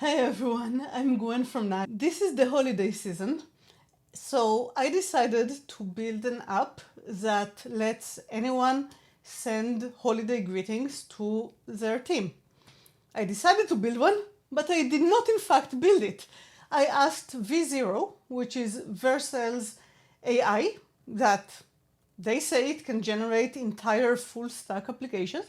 Hi everyone, I'm Gwen from Nile. This is the holiday season, so I decided to build an app that lets anyone send holiday greetings to their team. I decided to build one, but I did not in fact build it. I asked V0, which is Vercel's AI, that they say it can generate entire full stack applications.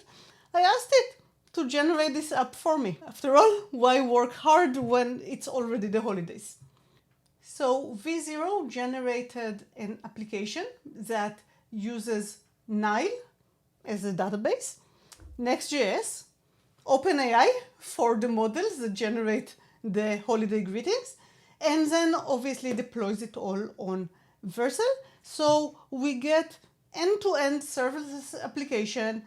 I asked it to generate this app for me. After all, why work hard when it's already the holidays? So V0 generated an application that uses Nile as a database, Next.js, OpenAI for the models that generate the holiday greetings, and then obviously deploys it all on Vercel. So we get end-to-end serverless application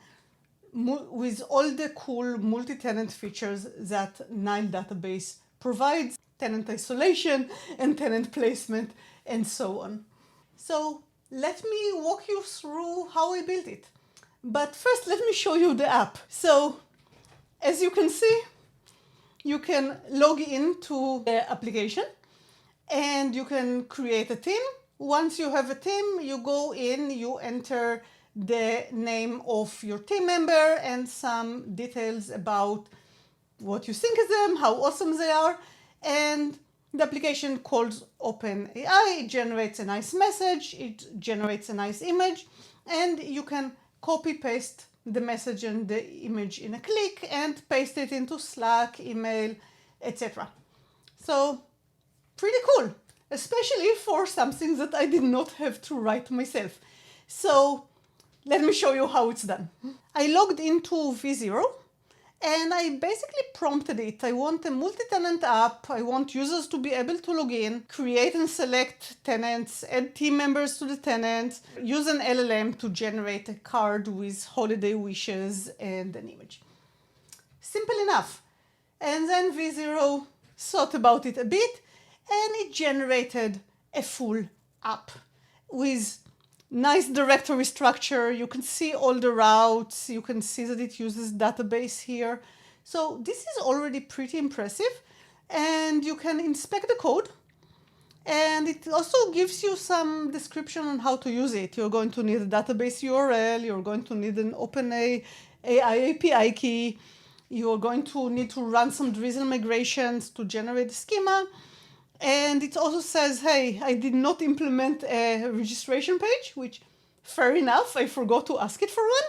with all the cool multi-tenant features that Nile database provides, tenant isolation and tenant placement and so on. So let me walk you through how I built it. But first, let me show you the app. So as you can see, you can log into the application and you can create a team. Once you have a team, you go in, you enter the name of your team member and some details about what you think of them, how awesome they are, and the application calls OpenAI. It generates a nice message, it generates a nice image, and you can copy paste the message and the image in a click and paste it into Slack, email, etc. So pretty cool, especially for something that I did not have to write myself. So let me show you how it's done. I logged into V0 and I basically prompted it. I want a multi-tenant app. I want users to be able to log in, create and select tenants, add team members to the tenants, use an LLM to generate a card with holiday wishes and an image. Simple enough. And then V0 thought about it a bit and it generated a full app with nice directory structure. You can see all the routes. You can see that it uses database here. So this is already pretty impressive. And you can inspect the code. And it also gives you some description on how to use it. You're going to need a database URL. You're going to need an OpenAI API key. You're going to need to run some drizzle migrations to generate the schema. And it also says, hey, I did not implement a registration page, which fair enough, I forgot to ask it for one.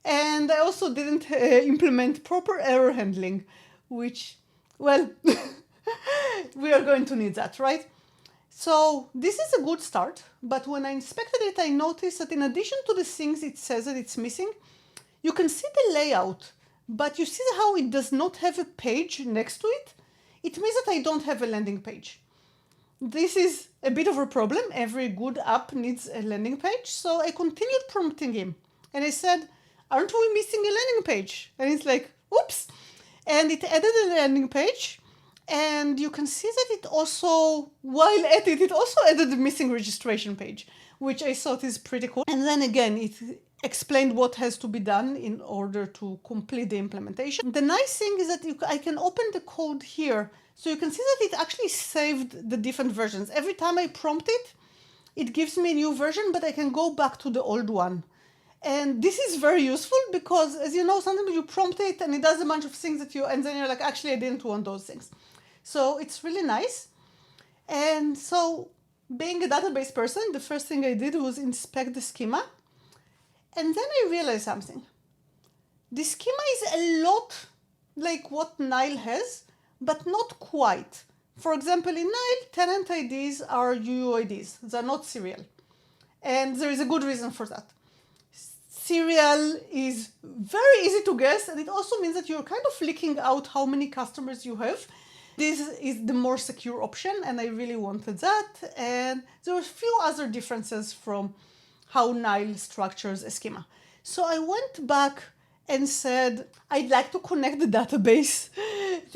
And I also didn't implement proper error handling, which, well, we are going to need that, right? So this is a good start, but when I inspected it, I noticed that in addition to the things it says that it's missing, you can see the layout, but you see how it does not have a page next to it? It means that I don't have a landing page. This is a bit of a problem. Every good app needs a landing page. So I continued prompting him. And I said, aren't we missing a landing page? And he's like, oops. And it added a landing page. And you can see that it also, while at it, it also added the missing registration page, which I thought is pretty cool. And then again, it explained what has to be done in order to complete the implementation. The nice thing is that I can open the code here, so you can see that it actually saved the different versions. Every time I prompt it, it gives me a new version, but I can go back to the old one. And this is very useful because, as you know, sometimes you prompt it and it does a bunch of things and then you're like, actually, I didn't want those things. So it's really nice. And so being a database person, the first thing I did was inspect the schema. And then I realized something. The schema is a lot like what Nile has, but not quite. For example, in Nile, tenant IDs are UUIDs. They're not serial. And there is a good reason for that. Serial is very easy to guess, and it also means that you're kind of leaking out how many customers you have. This is the more secure option, and I really wanted that. And there were a few other differences from how Nile structures a schema. So I went back and said, I'd like to connect the database.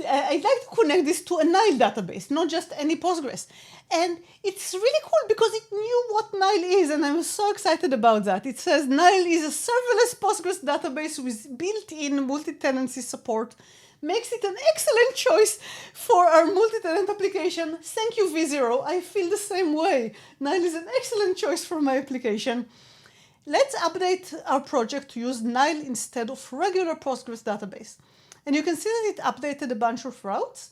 I'd like to connect this to a Nile database, not just any Postgres. And it's really cool because it knew what Nile is, and I was so excited about that. It says Nile is a serverless Postgres database with built-in multi-tenancy support, makes it an excellent choice our multi-tenant application. Thank you, V0. I feel the same way. Nile is an excellent choice for my application. Let's update our project to use Nile instead of regular Postgres database. And you can see that it updated a bunch of routes.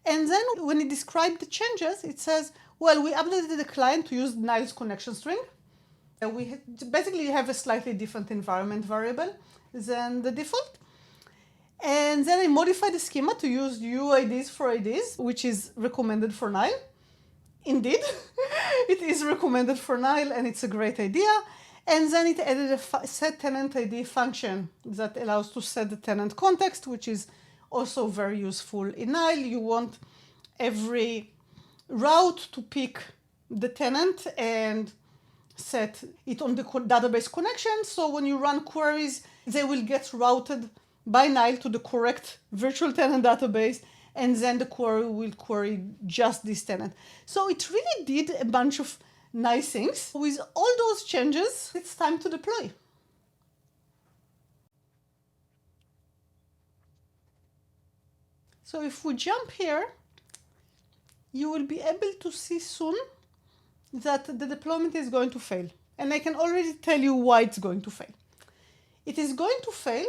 And then when it described the changes, it says, well, we updated the client to use Nile's connection string. We basically have a slightly different environment variable than the default. And then I modified the schema to use UIDs for IDs, which is recommended for Nile. Indeed, it is recommended for Nile, and it's a great idea. And then it added a set tenant ID function that allows to set the tenant context, which is also very useful in Nile. You want every route to pick the tenant and set it on the database connection. So when you run queries, they will get routed by Nile to the correct virtual tenant database, and then the query will query just this tenant. So it really did a bunch of nice things. With all those changes, it's time to deploy. So if we jump here, you will be able to see soon that the deployment is going to fail. And I can already tell you why it's going to fail. It is going to fail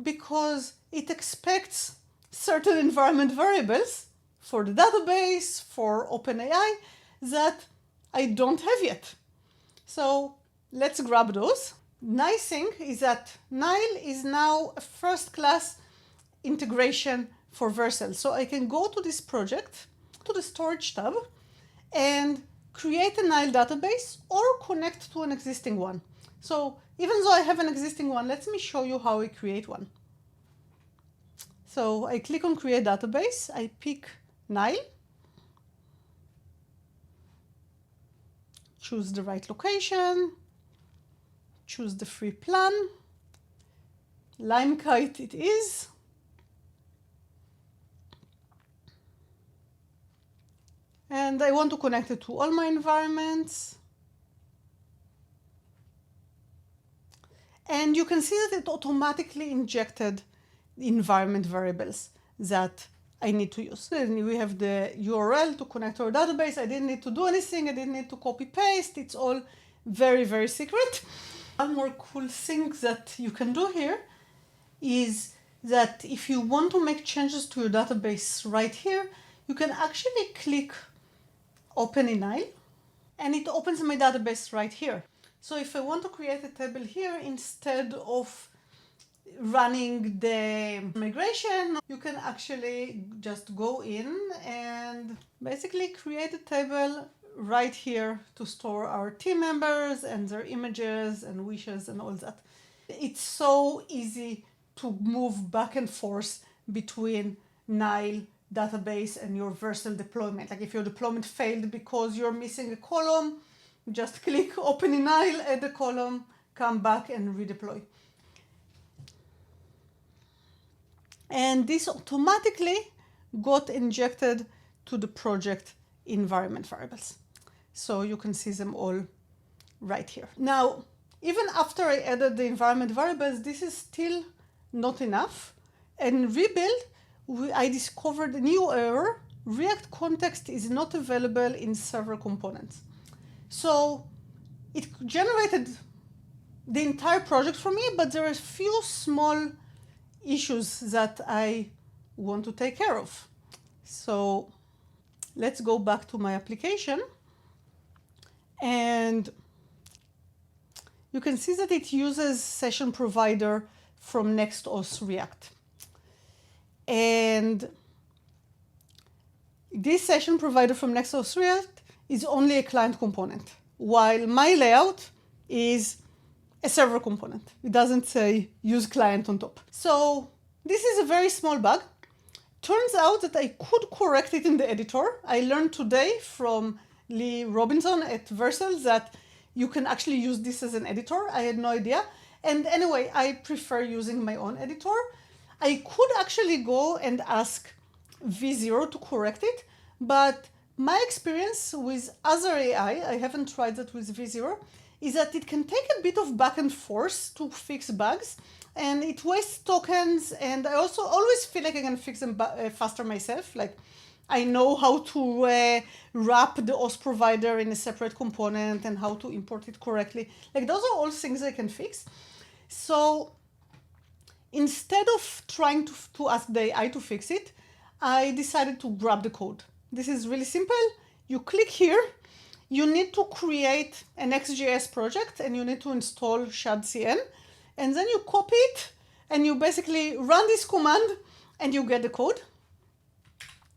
because it expects certain environment variables for the database, for OpenAI, that I don't have yet. So let's grab those. Nice thing is that Nile is now a first-class integration for Vercel. So I can go to this project, to the storage tab, and create a Nile database or connect to an existing one. So even though I have an existing one, let me show you how I create one. So I click on Create Database, I pick Nile, choose the right location, choose the free plan, Limekite it is. And I want to connect it to all my environments. And you can see that it automatically injected the environment variables that I need to use. And we have the URL to connect to our database. I didn't need to do anything. I didn't need to copy paste. It's all very, very secret. One more cool thing that you can do here is that if you want to make changes to your database right here, you can actually click Open in Nile, and it opens my database right here. So if I want to create a table here, instead of running the migration, you can actually just go in and basically create a table right here to store our team members and their images and wishes and all that. It's so easy to move back and forth between Nile database and your Vercel deployment. Like if your deployment failed because you're missing a column, just click Open in Nile, add the column, come back and redeploy. And this automatically got injected to the project environment variables. So you can see them all right here. Now, even after I added the environment variables, this is still not enough. And rebuild, I discovered a new error. React context is not available in server components. So it generated the entire project for me, but there are a few small issues that I want to take care of. So let's go back to my application. And you can see that it uses session provider from NextOS React. And this session provider from NextOS React is only a client component, while my layout is a server component. It doesn't say use client on top. So this is a very small bug. Turns out that I could correct it in the editor. I learned today from Lee Robinson at Vercel that you can actually use this as an editor. I had no idea. And anyway, I prefer using my own editor. I could actually go and ask V0 to correct it, but my experience with other AI, I haven't tried that with V0, is that it can take a bit of back and forth to fix bugs, and it wastes tokens, and I also always feel like I can fix them faster myself. Like, I know how to wrap the host provider in a separate component and how to import it correctly. Like those are all things I can fix. So instead of trying to ask the AI to fix it, I decided to grab the code. This is really simple. You click here. You need to create an XJS project and you need to install shadcn. And then you copy it and you basically run this command and you get the code.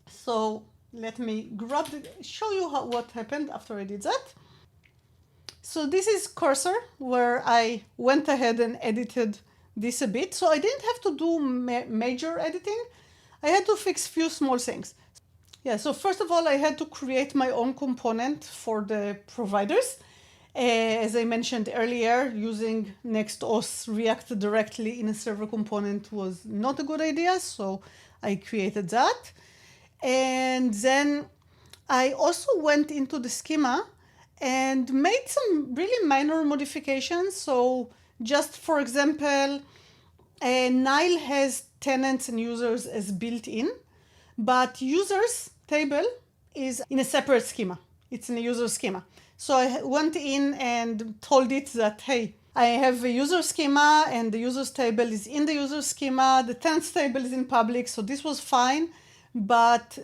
So let me show you what happened after I did that. So this is cursor where I went ahead and edited this a bit. So I didn't have to do major editing. I had to fix few small things. Yeah, so first of all, I had to create my own component for the providers. As I mentioned earlier, using NextHost React directly in a server component was not a good idea, so I created that. And then I also went into the schema and made some really minor modifications. So just for example, Nile has tenants and users as built-in, but users table is in a separate schema. It's in a user schema. So I went in and told it that, hey, I have a user schema and the users table is in the user schema. The tenants table is in public. So this was fine, but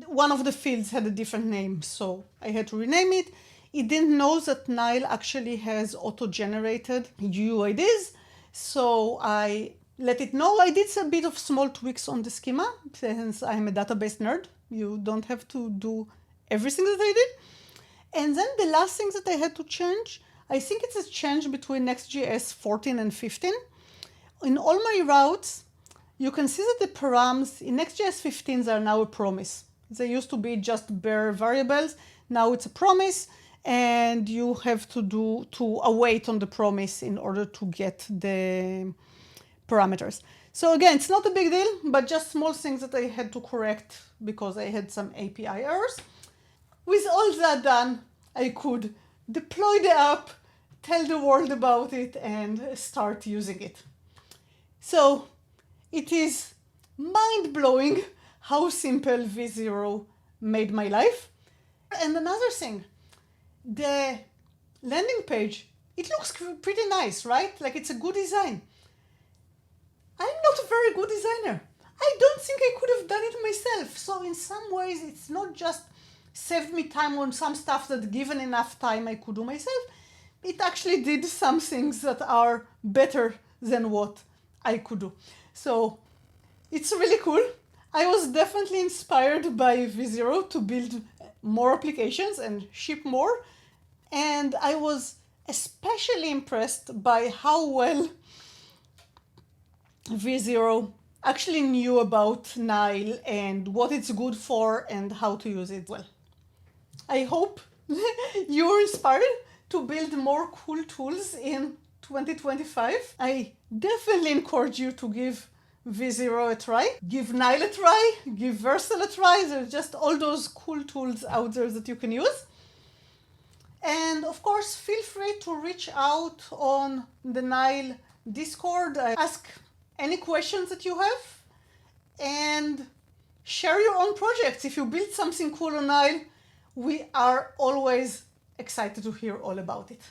one of the fields had a different name. So I had to rename it. It didn't know that Nile actually has auto-generated UIDs. So I let it know. I did a bit of small tweaks on the schema since I'm a database nerd. You don't have to do everything that I did. And then the last thing that I had to change, I think it's a change between Next.js 14 and 15. In all my routes, you can see that the params in Next.js 15 are now a promise. They used to be just bare variables. Now it's a promise, and you have to await on the promise in order to get the parameters. So again, it's not a big deal, but just small things that I had to correct because I had some API errors. With all that done, I could deploy the app, tell the world about it, and start using it. So it is mind-blowing how simple V0 made my life. And another thing, the landing page, it looks pretty nice, right? Like it's a good design. I'm not a very good designer. I don't think I could have done it myself. So in some ways, it's not just saved me time on some stuff that given enough time I could do myself. It actually did some things that are better than what I could do. So it's really cool. I was definitely inspired by V0 to build more applications and ship more. And I was especially impressed by how well V0 actually knew about Nile and what it's good for and how to use it well. I hope you're inspired to build more cool tools in 2025. I definitely encourage you to give V0 a try, give Nile a try, give Vercel a try. There's just all those cool tools out there that you can use. And of course, feel free to reach out on the Nile Discord. Ask any questions that you have and share your own projects. If you build something cool on Nile, we are always excited to hear all about it.